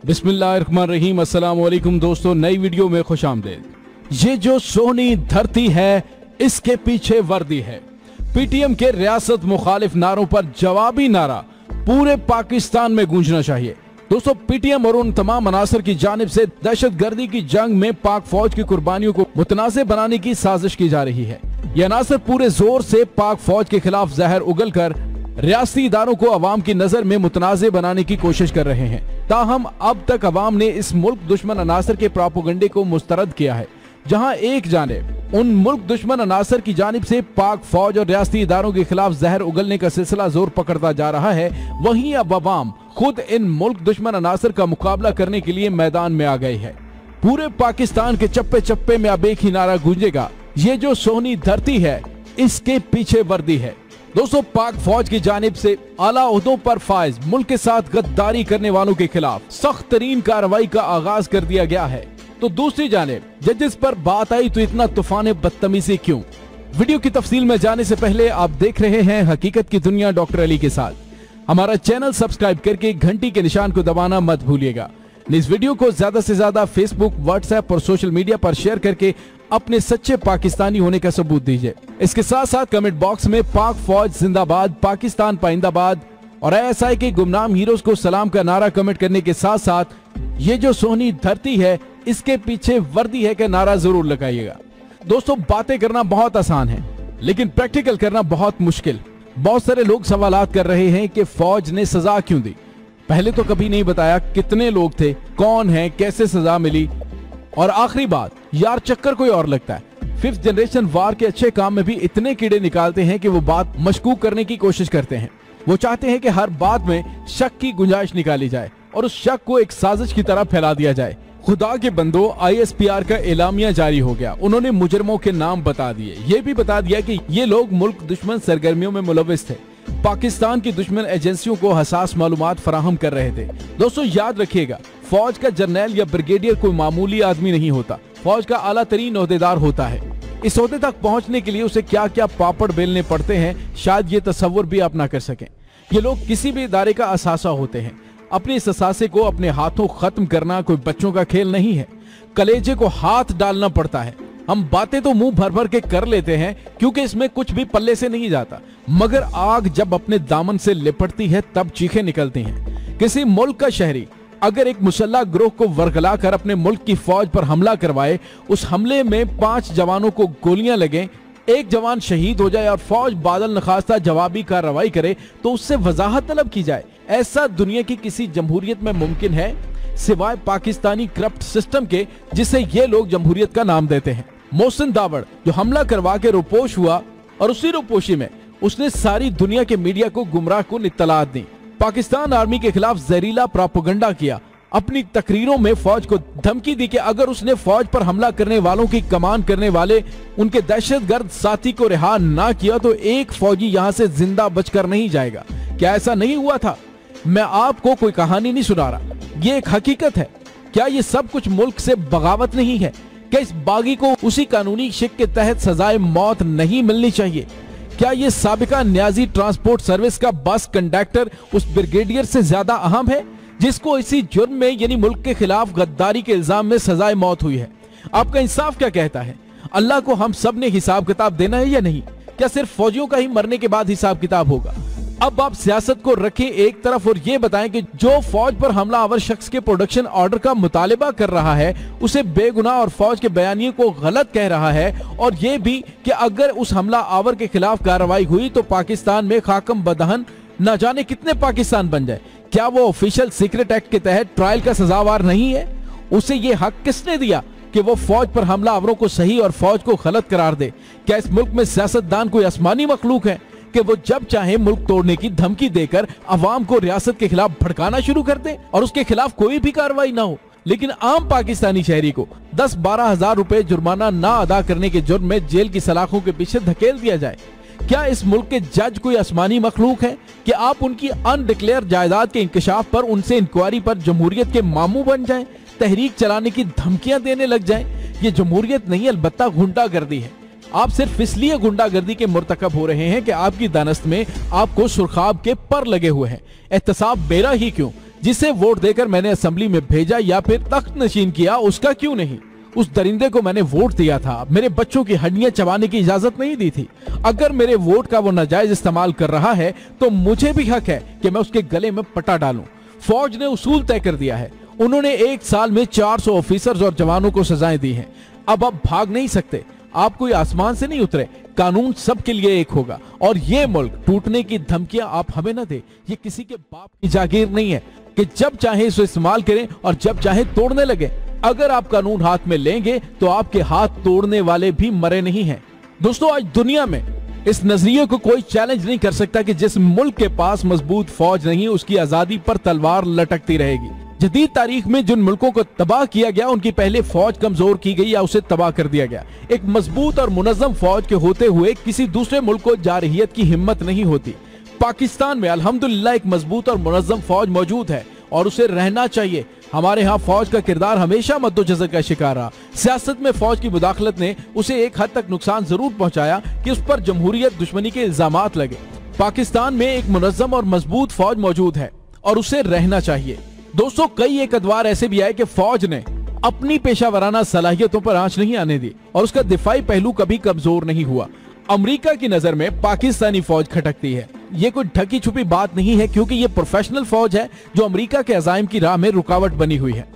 बिस्मिल्लाहिर्रहमानिर्रहीम। अस्सलाम वालेकुम दोस्तों, नई वीडियो में खुश आमदीद। ये जो सोनी धरती है इसके पीछे वर्दी है। पीटीएम के रियासत मुखालिफ नारों पर जवाबी नारा पूरे पाकिस्तान में गूंजना चाहिए। दोस्तों, पीटीएम और उन तमाम अनासर की जानिब से दहशतगर्दी की जंग में पाक फौज की कुर्बानियों को मुतनाज़िब बनाने की साजिश की जा रही है। ये अनासर पूरे जोर से पाक फौज के खिलाफ जहर उगल कर रियासती इदारों को अवाम की नजर में मुतनाज़िब बनाने की कोशिश कर रहे हैं। ताहम अब तक अवाम ने इस मुल्क दुश्मन अनासर के प्रोपेगेंडे को मुस्तरद किया है। जहां एक जानिब उन मुल्क दुश्मन अनासर की जानिब से पाक फौज और रियासती इदारों के खिलाफ जहर उगलने का सिलसिला जोर पकड़ता जा रहा है, वहीं अब अवाम खुद इन मुल्क दुश्मन अनासर का मुकाबला करने के लिए मैदान में आ गई है। पूरे पाकिस्तान के चप्पे चप्पे में अब एक ही नारा गूंजेगा, ये जो सोनी धरती है इसके पीछे वर्दी है। दोस्तों, पाक फौज की जानिब से आला ओहदों पर फाइज मुल्क के साथ गद्दारी करने वालों के खिलाफ सख्त तरीन कार्रवाई का आगाज कर दिया गया है। तो दूसरी जानिब जजेस पर बात आई तो इतना तूफान बदतमीजी क्यों? वीडियो की तफसील में जाने से पहले आप देख रहे हैं हकीकत की दुनिया डॉक्टर अली के साथ। हमारा चैनल सब्सक्राइब करके घंटी के निशान को दबाना मत भूलिएगा। इस वीडियो को ज्यादा से ज्यादा फेसबुक, व्हाट्सएप और सोशल मीडिया पर शेयर करके अपने सच्चे पाकिस्तानी होने का सबूत दीजिए। इसके साथ साथ कमेंट बॉक्स में पाक फौज जिंदाबाद, पाकिस्तान पाइंदाबाद और आईएसआई के गुमनाम हीरोज को सलाम का नारा कमेंट करने के साथ साथ ये जो सोनी धरती है इसके पीछे वर्दी है का नारा जरूर लगाइएगा। दोस्तों, बातें करना बहुत आसान है लेकिन प्रैक्टिकल करना बहुत मुश्किल। बहुत सारे लोग सवालात कर रहे हैं कि फौज ने सजा क्यों दी। पहले तो कभी नहीं बताया कितने लोग थे, कौन है, कैसे सजा मिली, और आखिरी बात, यार चक्कर कोई और लगता है। 5th जनरेशन वार के अच्छे काम में भी इतने कीड़े निकालते हैं कि वो बात मशकूक करने की कोशिश करते हैं। वो चाहते हैं कि हर बात में शक की गुंजाइश निकाली जाए और उस शक को एक साजिश की तरह फैला दिया जाए। खुदा के बंदो, ISPR का एलामिया जारी हो गया। उन्होंने मुजरमों के नाम बता दिए, ये भी बता दिया कि ये लोग मुल्क दुश्मन सरगर्मियों में मुलविस थे, पाकिस्तान की दुश्मन एजेंसियों को हसास मालूमात फराहम कर रहे थे। दोस्तों, याद रखिएगा, फौज का जर्नैल या ब्रिगेडियर कोई मामूली आदमी नहीं होता। फौज का आला तरीन ओहदेदार होता है। इस ओहदे तक पहुंचने के लिए उसे क्या क्या पापड़ बेलने पड़ते हैं, शायद ये तस्वुर भी आप ना कर सकें। ये लोग किसी भी इदारे का असासा होते हैं। अपने इस असासे को अपने हाथों खत्म करना कोई बच्चों का खेल नहीं है। कलेजे को हाथ डालना पड़ता है। हम बातें तो मुंह भर भर के कर लेते हैं क्योंकि इसमें कुछ भी पल्ले से नहीं जाता, मगर आग जब अपने दामन से लिपटती है तब चीखें निकलती हैं। किसी मुल्क का शहरी अगर एक मुसल्ला ग्रोह को वरगला कर अपने मुल्क की फौज पर हमला करवाए, उस हमले में 5 जवानों को गोलियां लगें, एक जवान शहीद हो जाए और फौज बादल नखास्ता जवाबी कार्रवाई करे, तो उससे वजाहत तलब की जाए। ऐसा दुनिया की किसी जमहूरियत में मुमकिन है सिवाय पाकिस्तानी करप्ट सिस्टम के, जिसे ये लोग जमहूरियत का नाम देते हैं। मोहसिन दावड़ जो हमला करवा के रुपोश हुआ और उसी रुपोशी में उसने सारी दुनिया के मीडिया को गुमराह कुन इत्तलात दी, पाकिस्तान आर्मी के खिलाफ जहरीला प्रोपेगेंडा किया, अपनी तकरीरों में फौज को धमकी दी कि अगर उसने फौज पर हमला करने वालों की कमान करने वाले उनके दहशतगर्द साथी को रिहा ना किया तो एक फौजी यहां से जिंदा बचकर नहीं जाएगा। क्या ऐसा नहीं हुआ था? मैं आपको कोई कहानी नहीं सुना रहा, ये एक हकीकत है। क्या ये सब कुछ मुल्क से बगावत नहीं है? क्या इस बागी को उसी कानूनी शिक के तहत सजाए मौत नहीं मिलनी चाहिए? क्या ये साबिका न्याजी ट्रांसपोर्ट सर्विस का बस कंडक्टर उस ब्रिगेडियर से ज्यादा अहम है जिसको इसी जुर्म में यानी मुल्क के खिलाफ गद्दारी के इल्जाम में सजाए मौत हुई है? आपका इंसाफ क्या कहता है? अल्लाह को हम सब ने हिसाब किताब देना है या नहीं? क्या सिर्फ फौजियों का ही मरने के बाद हिसाब किताब होगा? अब आप सियासत को रखें एक तरफ और ये बताएं कि जो फौज पर हमला आवर शख्स के प्रोडक्शन ऑर्डर का मुतालिबा कर रहा है उसे बेगुनाह और फौज के बयानियों को गलत कह रहा है, और ये भी कि अगर उस हमला आवर के खिलाफ कार्रवाई हुई तो पाकिस्तान में खाकम बदहन न जाने कितने पाकिस्तान बन जाए। क्या वो ऑफिशियल सीक्रेट एक्ट के तहत ट्रायल का सजावार नहीं है? उसे ये हक किसने दिया कि वो फौज पर हमला आवरों को सही और फौज को गलत करार दे? क्या इस मुल्क में सियासतदान कोई आसमानी मखलूक है कि वो जब चाहे मुल्क तोड़ने की धमकी देकर अवाम को रियासत के खिलाफ भड़काना शुरू कर दे और उसके खिलाफ कोई भी कार्रवाई ना हो, लेकिन आम पाकिस्तानी शहरी को 10-12 हजार रुपए जुर्माना ना अदा करने के जुर्म में जेल की सलाखों के पीछे धकेल दिया जाए? क्या इस मुल्क के जज कोई आसमानी मखलूक है कि आप उनकी अनडिक्लेयर जायदाद के इंकशाफ पर उनसे इंक्वायरी पर जमहूरियत के मामू बन जाएं, तहरीक चलाने की धमकियां देने लग जाएं? ये जमहूरियत नहीं अलबत्ता गुंडागर्दी है। आप सिर्फ इसलिए गुंडागर्दी के मुर्तकब हो रहे हैं कि आपकी दानस्त में आपको सुरखाब के पर लगे हुए हैं। एहतसाब बेरा ही क्यों जिसे वोट देकर मैंने असेंबली में भेजा या फिर तख्त नशीन किया, उसका क्यों नहीं? उस दरिंदे को मैंने वोट दिया था, मेरे बच्चों की हड्डियां चबाने की इजाजत नहीं दी थी। अगर मेरे वोट का वो नाजायज इस्तेमाल कर रहा है तो मुझे भी हक है कि मैं उसके गले में पट्टा डालूं। फौज ने उसूल तय कर दिया है, उन्होंने 1 साल में 400 ऑफिसर्स और जवानों को सजाएं दी हैं। अब आप भाग नहीं सकते, आप कोई आसमान से नहीं उतरे। कानून सबके लिए एक होगा और ये मुल्क टूटने की धमकियां आप हमें न दे। ये किसी के बाप की जागीर नहीं है कि जब चाहे इसे इस्तेमाल करें और जब चाहे तोड़ने लगे। अगर आप कानून हाथ में लेंगे तो आपके हाथ तोड़ने वाले भी मरे नहीं हैं। दोस्तों, आज दुनिया में इस नजरिए को कोई चैलेंज नहीं कर सकता कि जिस मुल्क के पास मजबूत फौज नहीं, उसकी आजादी पर तलवार लटकती रहेगी। जदीद तारीख में जिन मुल्कों को तबाह किया गया, उनकी पहले फौज कमजोर की गई या उसे तबाह कर दिया गया। एक मजबूत और मुनज़्ज़म फौज के होते हुए किसी दूसरे मुल्क को जारहियत की हिम्मत नहीं होती। पाकिस्तान में अल्हम्दुलिल्लाह एक मजबूत और मुनज़्ज़म फौज मौजूद है और उसे रहना चाहिए। हमारे यहाँ फौज का किरदार हमेशा मद्दोजज़र का शिकार रहा। सियासत में फौज की मुदाखलत ने उसे एक हद तक नुकसान जरूर पहुंचाया कि उस पर जमहूरियत दुश्मनी के इल्जामात लगे। पाकिस्तान में एक मुनज़्ज़म और मजबूत फौज मौजूद है और उसे रहना चाहिए। दोस्तों, कई एक अदवार ऐसे भी आए कि फौज ने अपनी पेशावराना सलाहियतों पर आंच नहीं आने दी और उसका दिफाई पहलू कभी कमजोर नहीं हुआ। अमेरिका की नजर में पाकिस्तानी फौज खटकती है। ये कोई ढकी छुपी बात नहीं है, क्योंकि ये प्रोफेशनल फौज है जो अमेरिका के अज़ाइम की राह में रुकावट बनी हुई है।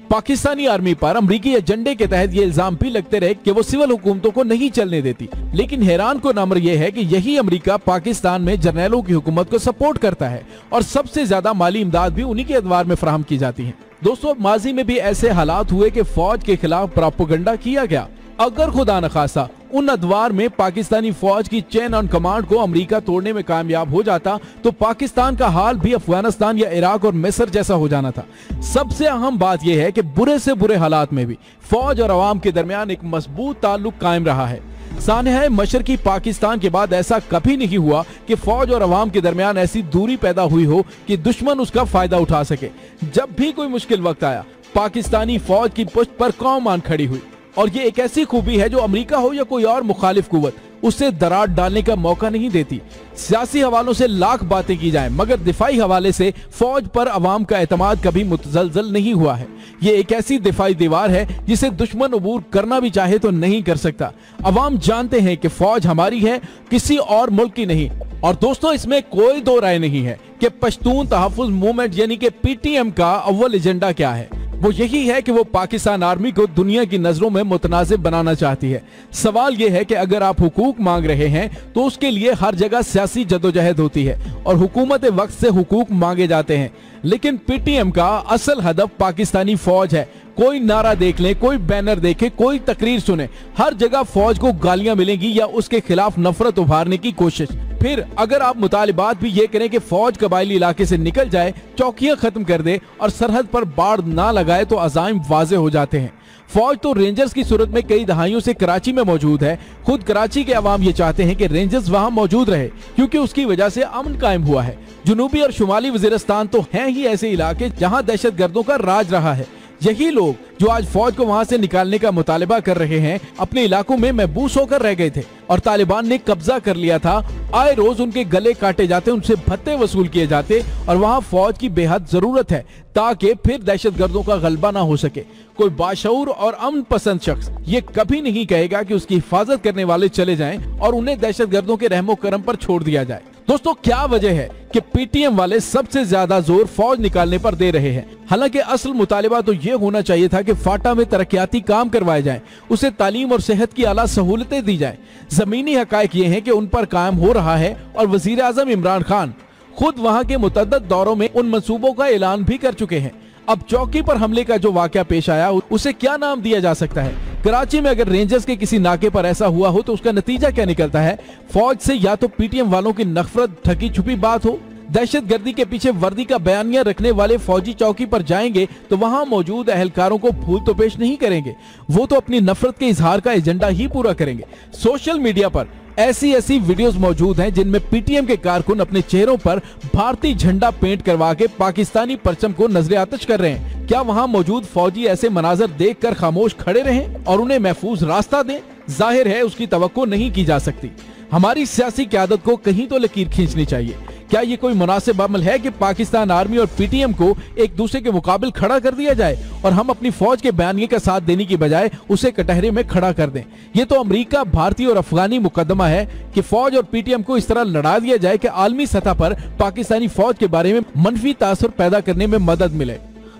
पाकिस्तानी आर्मी पर अमेरिकी एजेंडे के तहत ये इल्जाम भी लगते रहे कि वो सिविल हुकूमतों को नहीं चलने देती, लेकिन हैरान कुन अमर यह है कि यही अमेरिका पाकिस्तान में जर्नैलों की हुकूमत को सपोर्ट करता है और सबसे ज्यादा माली इमदाद भी उन्हीं के अदवार में फराहम की जाती है। दोस्तों, माजी में भी ऐसे हालात हुए कि फौज के खिलाफ प्रोपेगेंडा किया गया। अगर खुदा न खासा उन अदवार में पाकिस्तानी फौज की चेन ऑन कमांड को अमेरिका तोड़ने में कामयाब हो जाता तो पाकिस्तान का हाल भी अफगानिस्तान या इराक और मिस्र जैसा हो जाना था। सबसे अहम बात यह है कि बुरे से बुरे हालात में भी फौज और अवाम के दरमियान एक मजबूत ताल्लुक कायम रहा है। सानहा मशरकी पाकिस्तान के बाद ऐसा कभी नहीं हुआ कि फौज और अवाम के दरमियान ऐसी दूरी पैदा हुई हो कि दुश्मन उसका फायदा उठा सके। जब भी कोई मुश्किल वक्त आया, पाकिस्तानी फौज की पुष्ट पर कौम आन खड़ी हुई और ये एक ऐसी खूबी है जो अमेरिका हो या कोई और मुखालिफ कुव्वत उससे दरार डालने का मौका नहीं देती। सियासी हवालों से लाख बातें की जाएं, मगर दिफाई हवाले से फौज पर अवाम का एतमाद कभी मुतजलजल नहीं हुआ है। ये एक ऐसी दिफाई दीवार है जिसे दुश्मन अबूर करना भी चाहे तो नहीं कर सकता। अवाम जानते हैं कि फौज हमारी है, किसी और मुल्क की नहीं। और दोस्तों, इसमें कोई दो राय नहीं है कि पश्तून तहफ़्फ़ुज़ मूवमेंट यानी कि पीटीएम का अव्वल एजेंडा क्या है। वो यही है कि वो पाकिस्तान आर्मी को दुनिया की नजरों में मुतनाज़िब बनाना चाहती है। सवाल ये है कि अगर आप हुकूक मांग रहे हैं तो उसके लिए हर जगह सियासी जदोजहद होती है और हुकूमत वक्त से हुकूक मांगे जाते हैं, लेकिन पीटीएम का असल हदफ पाकिस्तानी फौज है। कोई नारा देख ले, कोई बैनर देखे, कोई तकरीर सुने, हर जगह फौज को गालियां मिलेंगी या उसके खिलाफ नफरत उभारने की कोशिश। फिर अगर आप मुतालिबात भी ये करें कि फौज कबायली इलाके से निकल जाए, चौकियां खत्म कर दे और सरहद पर बाड़ ना लगाए, तो अज़ाइम वाज़े हो जाते हैं। फौज तो रेंजर्स की सूरत में कई दहाइयों से कराची में मौजूद है। खुद कराची के अवाम ये चाहते हैं कि रेंजर्स वहां मौजूद रहे, क्योंकि उसकी वजह से अमन कायम हुआ है। जनूबी और शुमाली वजीरिस्तान तो हैं ही ऐसे इलाके जहां दहशत गर्दों का राज रहा है। यही लोग जो आज फौज को वहां से निकालने का मुतालिबा कर रहे हैं, अपने इलाकों में महबूस होकर रह गए थे और तालिबान ने कब्जा कर लिया था। आए रोज उनके गले काटे जाते, उनसे भत्ते वसूल किए जाते और वहां फौज की बेहद जरूरत है ताकि फिर दहशत गर्दों का गलबा ना हो सके। कोई बाशऊर और अमन पसंद शख्स ये कभी नहीं कहेगा कि उसकी हिफाजत करने वाले चले जाएं और उन्हें दहशत गर्दों के रहमो करम पर छोड़ दिया जाए। दोस्तों, क्या वजह है कि पीटीएम वाले सबसे ज्यादा जोर फौज निकालने पर दे रहे हैं? हालांकि असल मुतालिबा तो ये होना चाहिए था कि फाटा में तरक्याती काम करवाए जाएं, उसे तालीम और सेहत की आला सहूलतें दी जाएं। जमीनी हकायक ये हैं कि उन पर कायम हो रहा है और वजीर आजम इमरान खान खुद वहां के मुतअद्दिद दौरों में उन मंसूबों का ऐलान भी कर चुके हैं। अब चौकी पर हमले का जो वाकया पेश आया, उसे क्या नाम दिया जा सकता है? कराची में अगर रेंजर्स के किसी नाके पर ऐसा हुआ हो तो उसका नतीजा क्या निकलता है? फौज से या तो पीटीएम वालों की नफरत ठगी छुपी बात हो, दहशत गर्दी के पीछे वर्दी का बयानिया रखने वाले फौजी चौकी पर जाएंगे तो वहां मौजूद अहलकारों को फूल तो पेश नहीं करेंगे, वो तो अपनी नफरत के इजहार का एजेंडा ही पूरा करेंगे। सोशल मीडिया पर ऐसी वीडियोस मौजूद हैं जिनमें पीटीएम के कारकुन अपने चेहरों पर भारतीय झंडा पेंट करवा के पाकिस्तानी परचम को नजरे आतिश कर रहे हैं। क्या वहां मौजूद फौजी ऐसे मनाजर देखकर खामोश खड़े रहें और उन्हें महफूज रास्ता दें? जाहिर है उसकी तवक्को नहीं की जा सकती। हमारी सियासी क़यादत को कहीं तो लकीर खींचनी चाहिए। क्या ये कोई मुनासिब अमल है कि पाकिस्तान आर्मी और पीटीएम को एक दूसरे के मुकाबिल खड़ा कर दिया जाए और हम अपनी फौज के बयानिए का साथ देने की बजाय उसे कटहरे में खड़ा कर दें? ये तो अमेरिका, भारतीय और अफगानी मुकदमा है कि फौज और पीटीएम को इस तरह लड़ा दिया जाए कि आलमी सतह पर पाकिस्तानी फौज के बारे में मनफी तासुर पैदा करने में मदद मिले।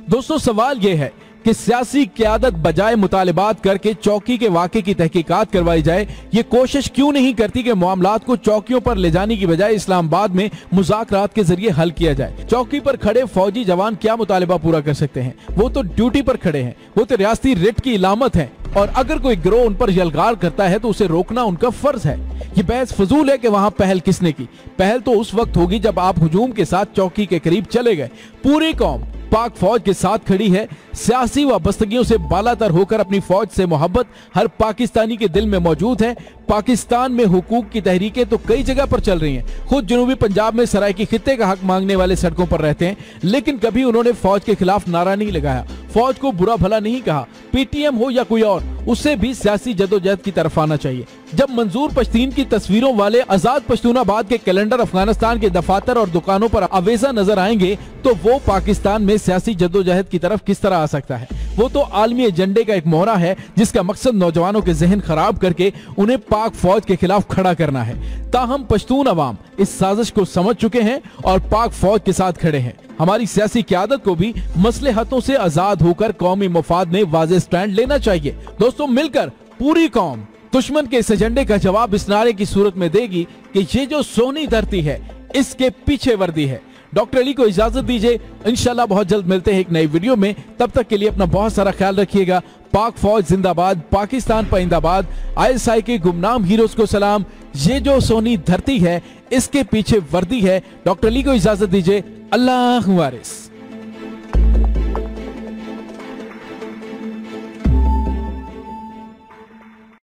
दोस्तों, सवाल यह है कि सियासी क़यादत बजाय मुतालिबात करके चौकी के वाक़े की तहकीकात करवाई जाए, ये कोशिश क्यों नहीं करती कि मामलात को चौकियों पर ले जाने की बजाय इस्लामाबाद में मुज़ाकरात के जरिए हल किया जाए? चौकी पर खड़े फौजी जवान क्या मुतालिबा पूरा कर सकते हैं? वो तो ड्यूटी पर खड़े हैं, वो तो रियासती रिट की इलामत है, और अगर कोई गिरोह उन पर यलगार करता है तो उसे रोकना उनका फर्ज है। ये बहस फजूल है कि वहां पहल किसने की। पहल तो उस वक्त होगी जब आप हुजूम के साथ चौकी के करीब चले गए। पूरी कौम पाक फौज के साथ खड़ी है। सियासी वाबस्तगियों से बालातर होकर अपनी फौज से मोहब्बत हर पाकिस्तानी के दिल में मौजूद है। पाकिस्तान में हुकूक की तहरीकें तो कई जगह पर चल रही हैं। खुद जनूबी पंजाब में सराइकी खित्ते का हक मांगने वाले सड़कों पर रहते हैं, लेकिन कभी उन्होंने फौज के खिलाफ नारा नहीं लगाया, फौज को बुरा भला नहीं कहा। पीटीएम हो या कोई और, उससे भी सियासी जदोजहद की तरफ आना चाहिए। जब मंजूर पश्तीन की तस्वीरों वाले आजाद पश्तूनाबाद के कैलेंडर अफगानिस्तान के दफातर और दुकानों पर आवेजा नजर आएंगे तो वो पाकिस्तान में सियासी जदोजहद की तरफ किस तरह आ सकता है? वो तो आलमी एजेंडे का एक मोहरा है जिसका मकसद नौजवानों के जहन खराब करके उन्हें पाक फौज के खिलाफ खड़ा करना है। ताहम पश्तून अवाम इस साजिश को समझ चुके हैं और पाक फौज के साथ खड़े हैं। हमारी सियासी क़यादत को भी मसलहतों से आजाद होकर कौमी मफाद में वाज़ेह स्टैंड लेना चाहिए। दोस्तों, मिलकर पूरी कौम दुश्मन के इस एजेंडे का जवाब इस नारे की सूरत में देगी कि ये जो सोनी धरती है इसके पीछे वर्दी है। डॉक्टर अली को इजाजत दीजिए, इंशाल्लाह बहुत जल्द मिलते हैं एक नई वीडियो में। तब तक के लिए अपना बहुत सारा ख्याल रखिएगा। पाक फौज जिंदाबाद, पाकिस्तान पाइंदाबाद, ISI के गुमनाम हीरोज को सलाम। ये जो सोनी धरती है इसके पीछे वर्दी है। डॉक्टर अली को इजाजत दीजिए। अल्लाह वारिस।